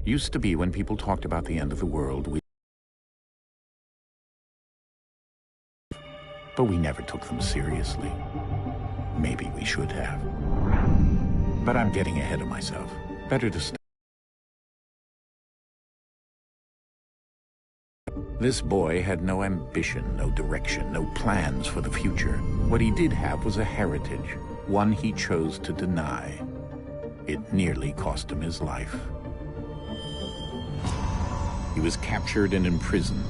Used to be when people talked about the end of the world, but we never took them seriously. Maybe we should have. But I'm getting ahead of myself. Better to stop. This boy had no ambition, no direction, no plans for the future. What he did have was a heritage, one he chose to deny. It nearly cost him his life. He was captured and imprisoned.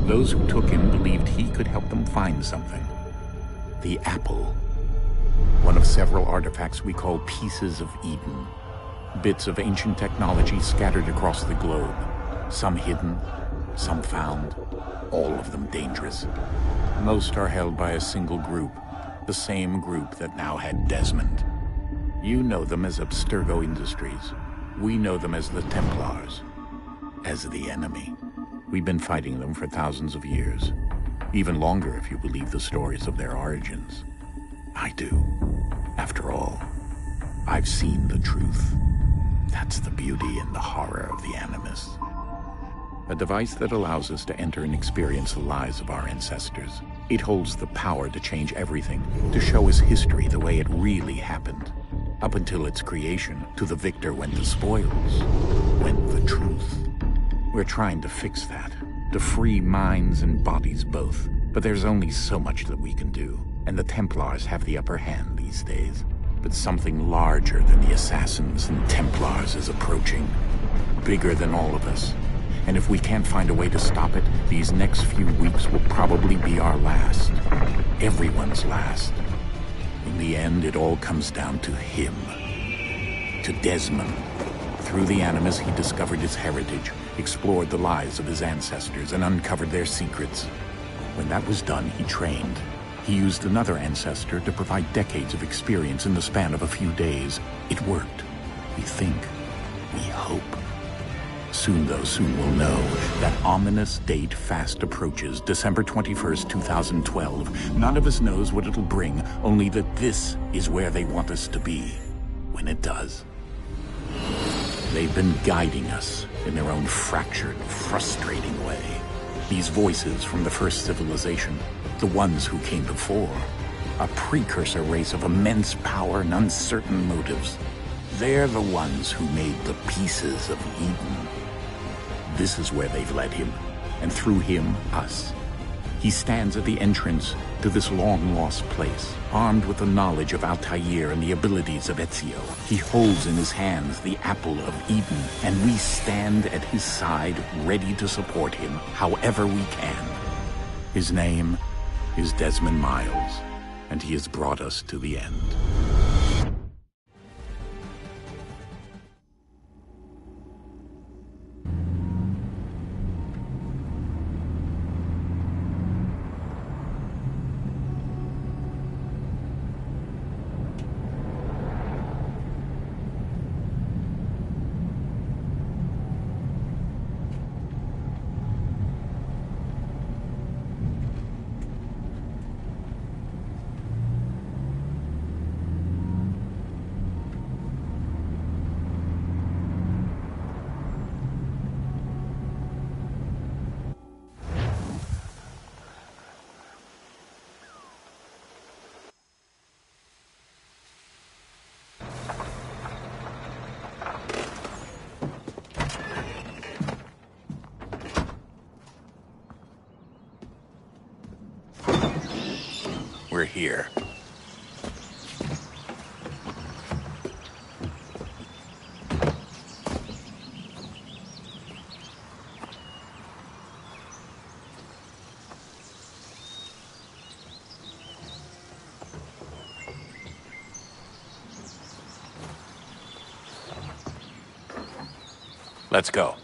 Those who took him believed he could help them find something. The apple. One of several artifacts we call Pieces of Eden. Bits of ancient technology scattered across the globe. Some hidden, some found, all of them dangerous. Most are held by a single group, the same group that now had Desmond. You know them as Abstergo Industries. We know them as the Templars, as the enemy. We've been fighting them for thousands of years, even longer if you believe the stories of their origins. I do. After all, I've seen the truth. That's the beauty and the horror of the Animus. A device that allows us to enter and experience the lives of our ancestors. It holds the power to change everything, to show us history the way it really happened. Up until its creation, to the victor went the spoils, went the truth. We're trying to fix that, to free minds and bodies both. But there's only so much that we can do, and the Templars have the upper hand these days. But something larger than the Assassins and Templars is approaching, bigger than all of us. And if we can't find a way to stop it, these next few weeks will probably be our last. Everyone's last. In the end, it all comes down to him. To Desmond. Through the Animus, he discovered his heritage, explored the lives of his ancestors, and uncovered their secrets. When that was done, he trained. He used another ancestor to provide decades of experience in the span of a few days. It worked. We think. We hope. Soon, though, soon we'll know. That ominous date fast approaches, December 21st, 2012. None of us knows what it'll bring, only that this is where they want us to be, when it does. They've been guiding us in their own fractured, frustrating way. These voices from the first civilization, the ones who came before, a precursor race of immense power and uncertain motives. They're the ones who made the Pieces of Eden. This is where they've led him, and through him, us. He stands at the entrance to this long-lost place, armed with the knowledge of Altair and the abilities of Ezio. He holds in his hands the Apple of Eden, and we stand at his side, ready to support him however we can. His name is Desmond Miles, and he has brought us to the end. We're here. Let's go.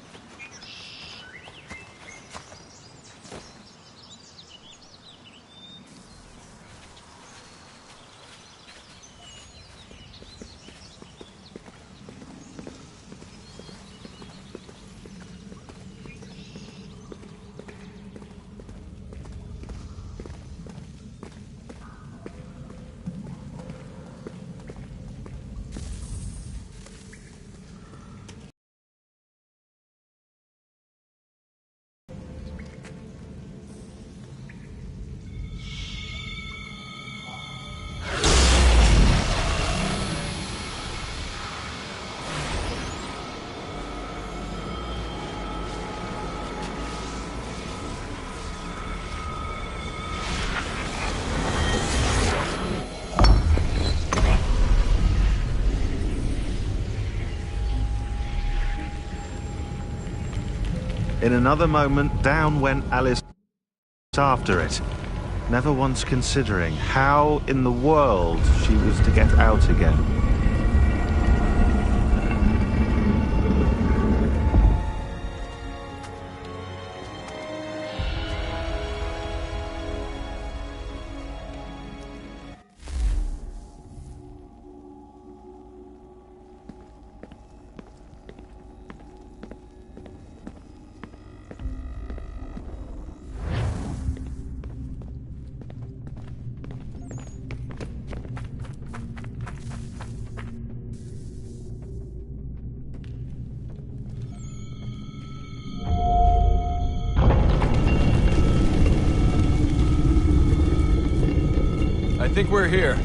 In another moment, down went Alice after it, never once considering how in the world she was to get out again. I think we're here.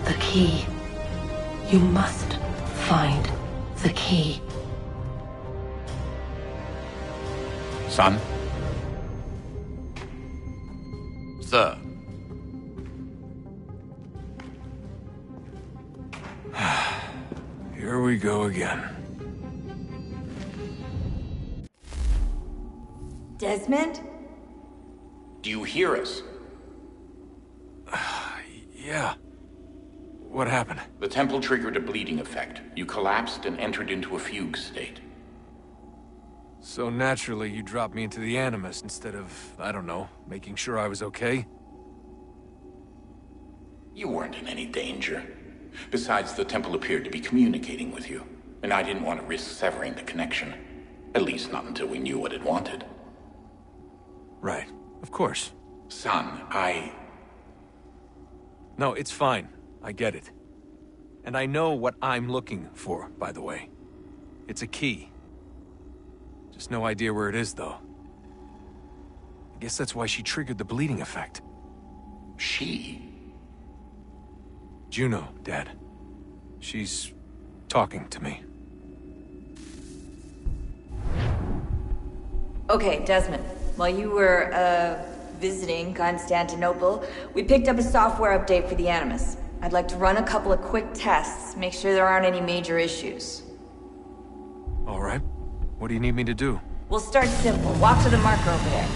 The key. You must find the key. Son? Sir. Here we go again. Desmond? Do you hear us? Yeah. What happened? The temple triggered a bleeding effect. You collapsed and entered into a fugue state. So naturally, you dropped me into the Animus instead of, I don't know, making sure I was okay? You weren't in any danger. Besides, the temple appeared to be communicating with you, and I didn't want to risk severing the connection. At least not until we knew what it wanted. Right. Of course. Son, No, it's fine. I get it. And I know what I'm looking for, by the way. It's a key. Just no idea where it is, though. I guess that's why she triggered the bleeding effect. She? Juno, Dad. She's talking to me. Okay, Desmond. While you were, visiting Constantinople, we picked up a software update for the Animus. I'd like to run a couple of quick tests, make sure there aren't any major issues. All right. What do you need me to do? We'll start simple. Walk to the marker over there.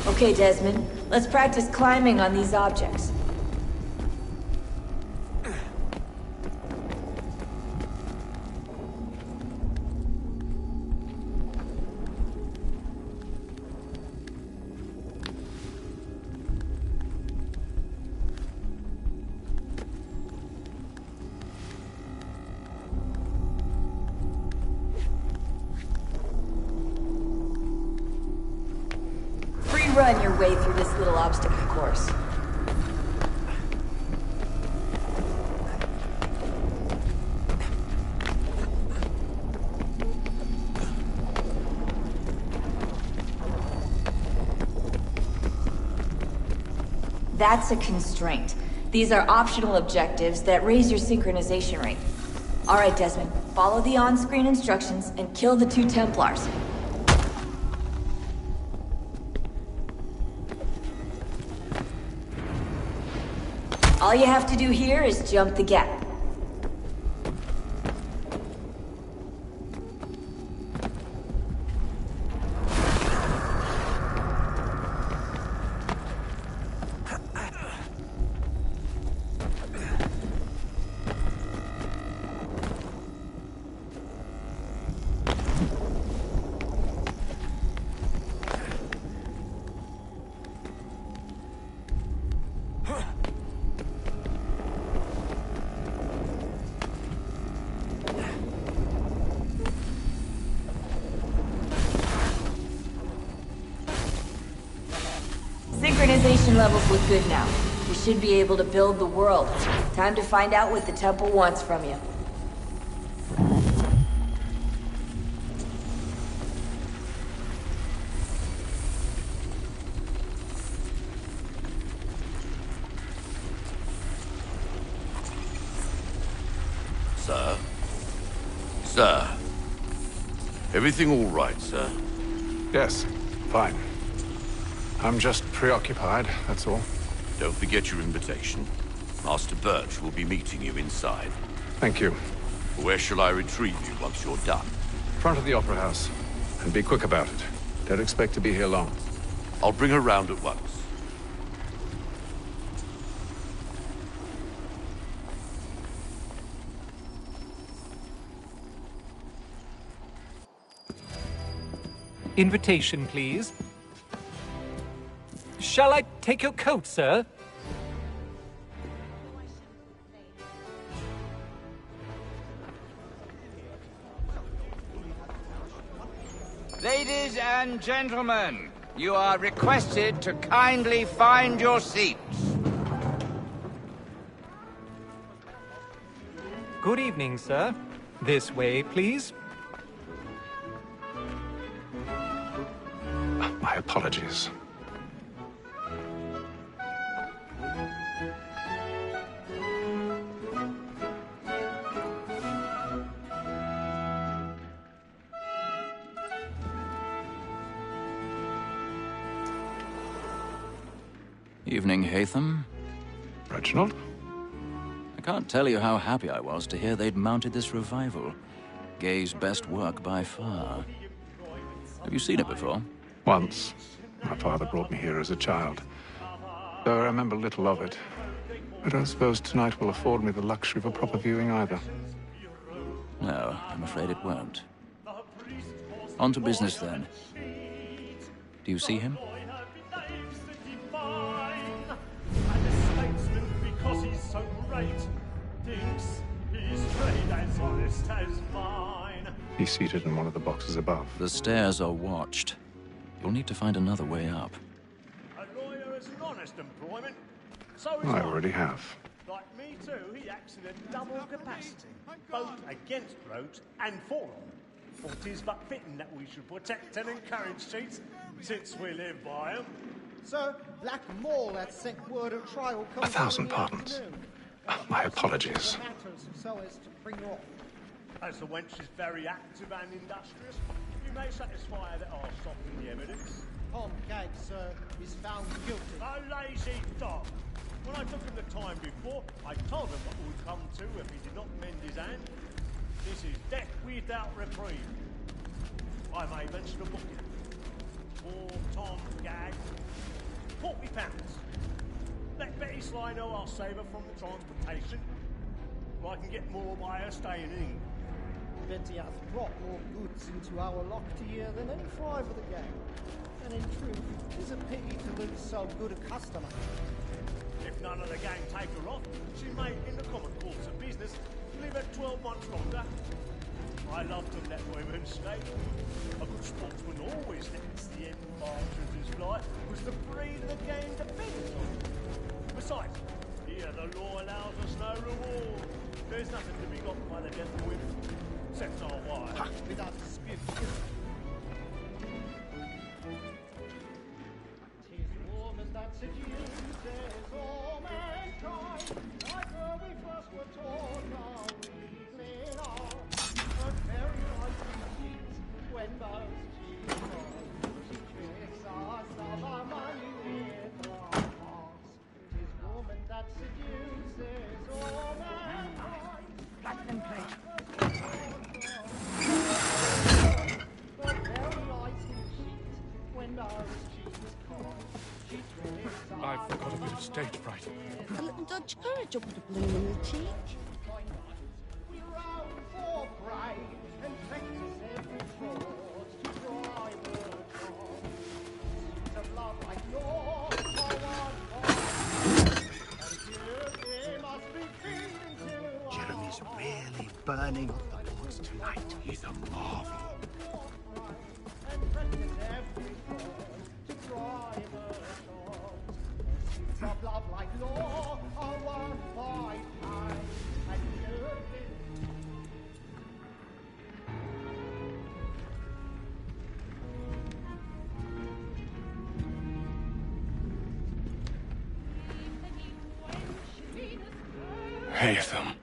Okay, Desmond. Let's practice climbing on these objects. Run your way through this little obstacle course. That's a constraint. These are optional objectives that raise your synchronization rate. Alright, Desmond. Follow the on-screen instructions and kill the 2 Templars. All you have to do here is jump the gap. Synchronization levels look good now. We should be able to build the world. Time to find out what the temple wants from you. Sir? Sir? Everything all right, sir? Yes, fine. I'm just preoccupied, that's all. Don't forget your invitation. Master Birch will be meeting you inside. Thank you. Where shall I retrieve you once you're done? Front of the Opera House. And be quick about it. Don't expect to be here long. I'll bring her round at once. Invitation, please. Shall I take your coat, sir? Ladies and gentlemen, you are requested to kindly find your seats. Good evening, sir. This way, please. My apologies. Evening, Haytham. Reginald? I can't tell you how happy I was to hear they'd mounted this revival. Gay's best work by far. Have you seen it before? Once. My father brought me here as a child. Though I remember little of it. I don't suppose tonight will afford me the luxury of a proper viewing either. No, I'm afraid it won't. On to business, then. Do you see him? He's seated in one of the boxes above. The stairs are watched. You'll need to find another way up. A lawyer is an honest employment. So I already have. Like me too, he acts in a double capacity, both against roads and for them. For 'tis but fitting that we should protect and encourage cheats, since we live by them. Sir, Black Mall had sent word of trial. 1,000 pardons. My apologies. So as to bring you off. As the wench is very active and industrious, you may satisfy her that I'll soften the evidence. Tom Gag, sir, is found guilty. A lazy dog! When I took him the time before, I told him what would come to if he did not mend his hand. This is death without reprieve. I may mention a booking. For Tom Gag, £40. Let Betty Sly know I'll save her from the transportation. Or I can get more by her staying in. Betty hath brought more goods into our locked here than any five of the gang. And in truth, it is a pity to lose so good a customer. If none of the gang take her off, she may, in the common course of business, live at 12 months longer. I love to let women skate. A good sportsman always lets the end partridges fly, was the breed of the game depends on. Besides, here the law allows us no reward. There's nothing to be got by the death of women, except our wives. Without dispute. 'Tis woman that seduces stage fright. A little dodge courage up with a bloom in the cheek. We round for pride and practice every fraud to drive the cause. To love like yours, and must be feeling to Jeremy's really burning up the boards tonight. He's a marvel. and practice every fraud to drive the cause. Of love like law, are one by time, and Haytham.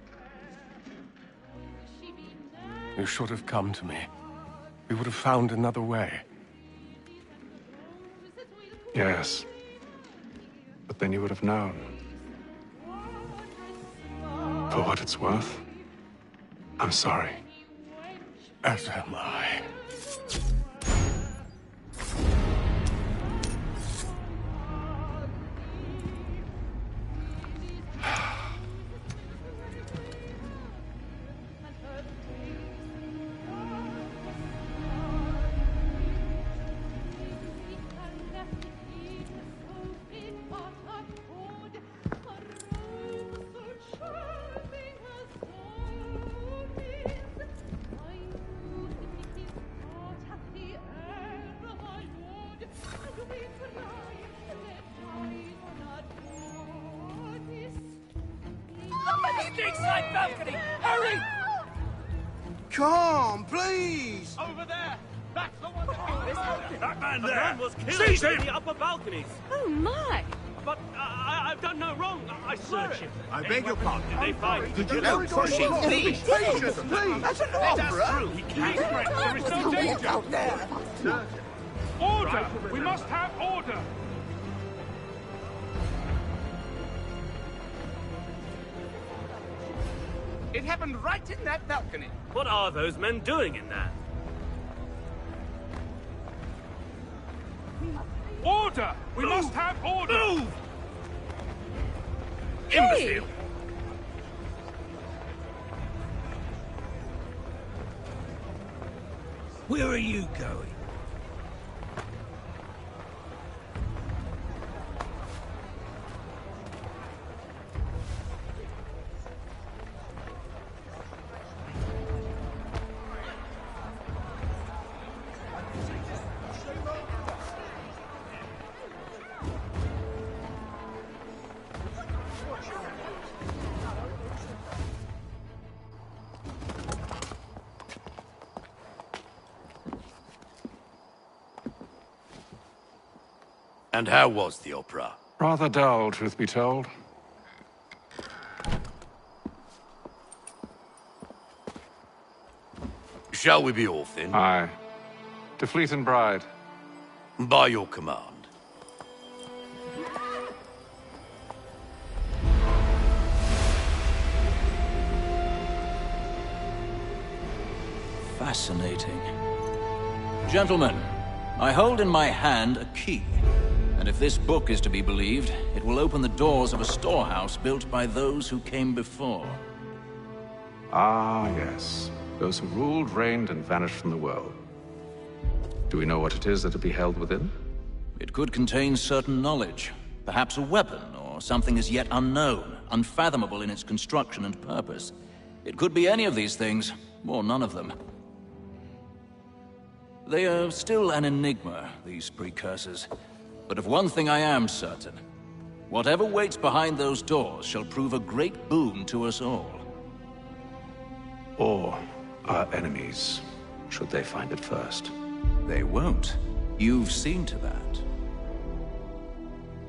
You should have come to me. We would have found another way. Yes. But then you would have known. For what it's worth, I'm sorry. As am I. Hurry! Come, please! Over there! That's the one That man The there! man was killed Seize him! in the upper balconies. Oh my! But I've done no wrong. I swear it. I beg your pardon. Did they find? Did you know pushing? Please, patience, please. That's an opera. He can't. There is no danger. Out there. Order! We must have order! It happened right in that balcony. What are those men doing in there? Order! We must have order! Move! Imbecile! Where are you going? And how was the opera? Rather dull, truth be told. Shall we be off then? Aye. To Fleet and Bride. By your command. Fascinating. Gentlemen, I hold in my hand a key. And if this book is to be believed, it will open the doors of a storehouse built by those who came before. Ah, yes. Those who ruled, reigned, and vanished from the world. Do we know what it is that will be held within? It could contain certain knowledge. Perhaps a weapon, or something as yet unknown, unfathomable in its construction and purpose. It could be any of these things, or none of them. They are still an enigma, these precursors. But of one thing I am certain. Whatever waits behind those doors shall prove a great boon to us all. Or our enemies, should they find it first. They won't. You've seen to that.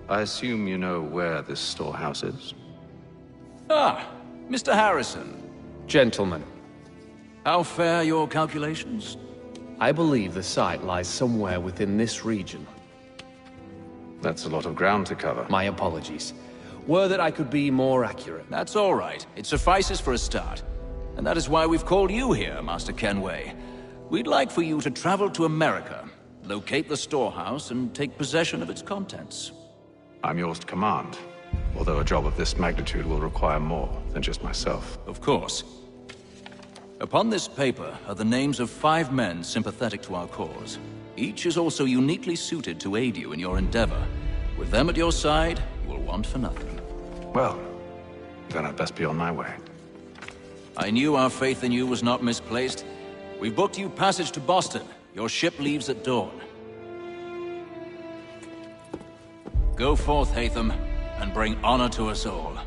I assume you know where this storehouse is? Ah, Mr. Harrison. Gentlemen, How fare your calculations? I believe the site lies somewhere within this region. That's a lot of ground to cover. My apologies. Were that I could be more accurate. That's all right. It suffices for a start. And that is why we've called you here, Master Kenway. We'd like for you to travel to America, locate the storehouse, and take possession of its contents. I'm yours to command. Although a job of this magnitude will require more than just myself. Of course. Upon this paper are the names of 5 men sympathetic to our cause. Each is also uniquely suited to aid you in your endeavor. With them at your side, you will want for nothing. Well, then I'd best be on my way. I knew our faith in you was not misplaced. We've booked you passage to Boston. Your ship leaves at dawn. Go forth, Haytham, and bring honor to us all.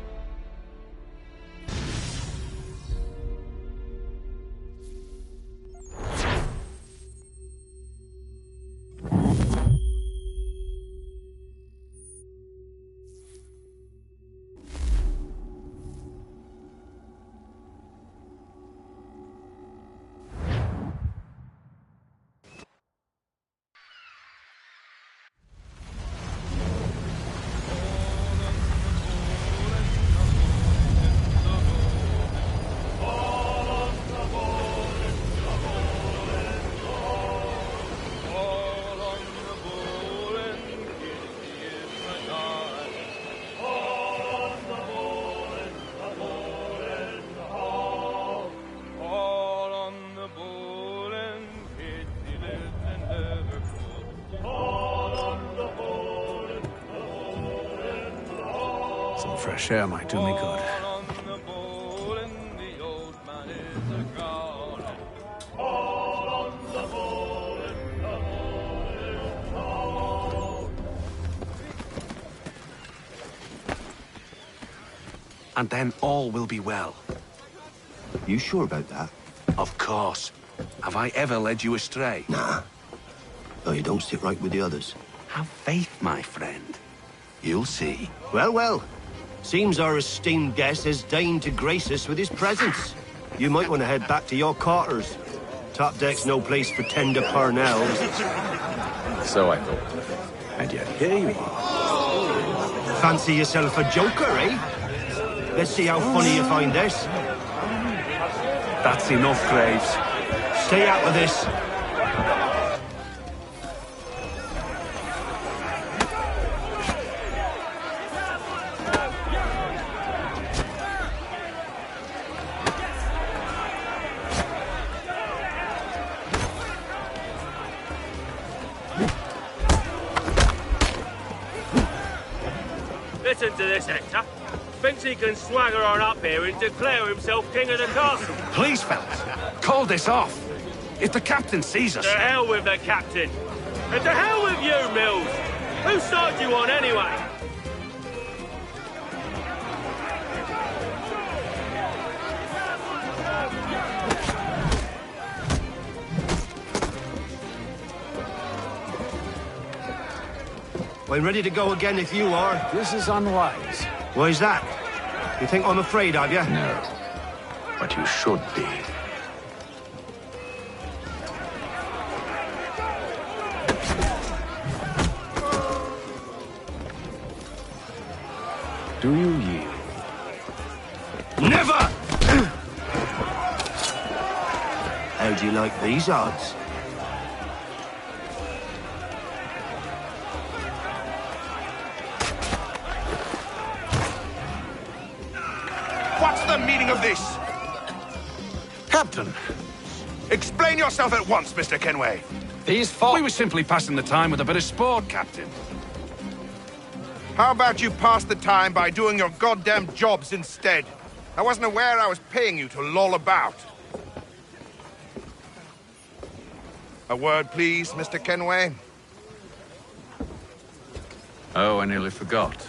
Some fresh air might do me good. And then all will be well. You sure about that? Of course. Have I ever led you astray? Nah. No, you don't sit right with the others. Have faith, my friend. You'll see. Well, well. Seems our esteemed guest has deigned to grace us with his presence. You might want to head back to your quarters. Top deck's no place for tender parnells. So I thought. And yet here you are. Fancy yourself a joker, eh? Let's see how funny you find this. That's enough, Graves. Stay out of this. Listen to this, Hector. Thinks he can swagger on up here and declare himself king of the castle. Please, fellas, call this off. If the captain sees us... To hell with the captain. And to hell with you, Mills. Whose side you on, anyway? I'm ready to go again if you are. This is unwise. Why's that? You think I'm afraid of you? No. But you should be. Do you yield? Never! How do you like these odds? What's the meaning of this? Captain! Explain yourself at once, Mr. Kenway. We were simply passing the time with a bit of sport, Captain. How about you pass the time by doing your goddamn jobs instead? I wasn't aware I was paying you to loll about. A word, please, Mr. Kenway. Oh, I nearly forgot.